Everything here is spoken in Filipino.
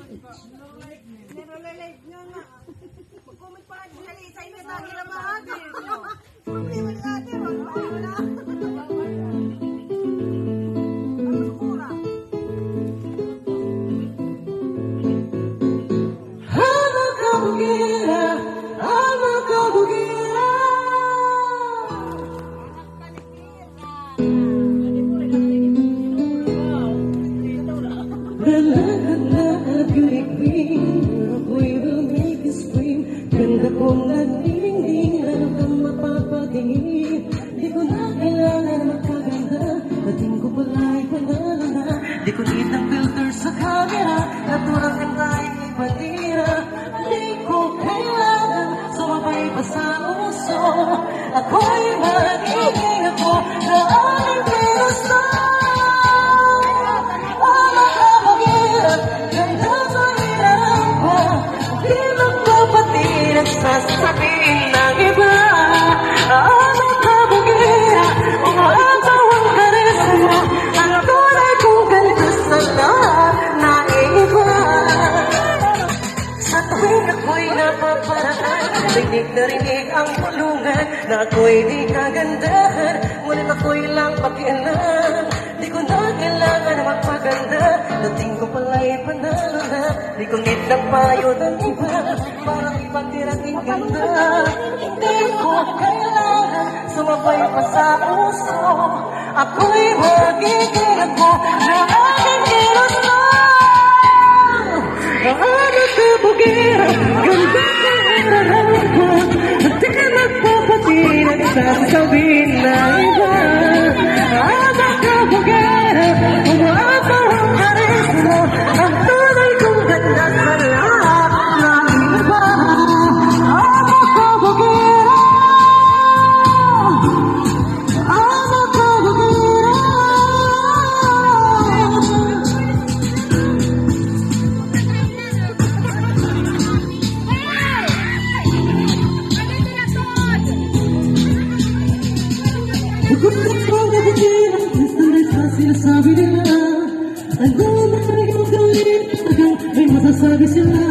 Nirolelate nyo nga. Pag-comment pa kayo, sa inyo lagi na mahati. Problema ni ate, wala. Ano kura? Ganda kong nagdingding, ano kang mapapatingin. Di ko na kailangan magkaganda, dating ko pala'y panalo na. Di ko need ng filter sa camera, naturang ganda ay bandira. Di ko kailangan sumabay pa sa uso, ako'y magiging ako na aming pinusto. Sasabihin ng iba, ano ka bugira, umatawang karisma, ang tunay kong ganda sa lahat na iba. Sa tuwing ako'y napaparaan, rinig na rinig ang pulungan, na ako'y di kagandahan, ngunit ako'y lang pakialam. Di ko na kailangan magpaganda, dating ko pala'y panalo na. Di ko need ng payo ng iba, parang ibang tirating ganda. Hindi ko kailangan sumabay pa sa puso, ako'y magiging ako na aking inusto. Ano ka bugira, ganda ka nararamdaman ko, at di ka nagpapatinag sa sasabihin na iba. Ano ka bugira, umapaw ang karisma, ang tunay kong ganda sa lahat ng iba. Ano ka bugira, ano ka bugira. Sinasabi nila, ano na rin ang gawin, hanggang may masasabi sila.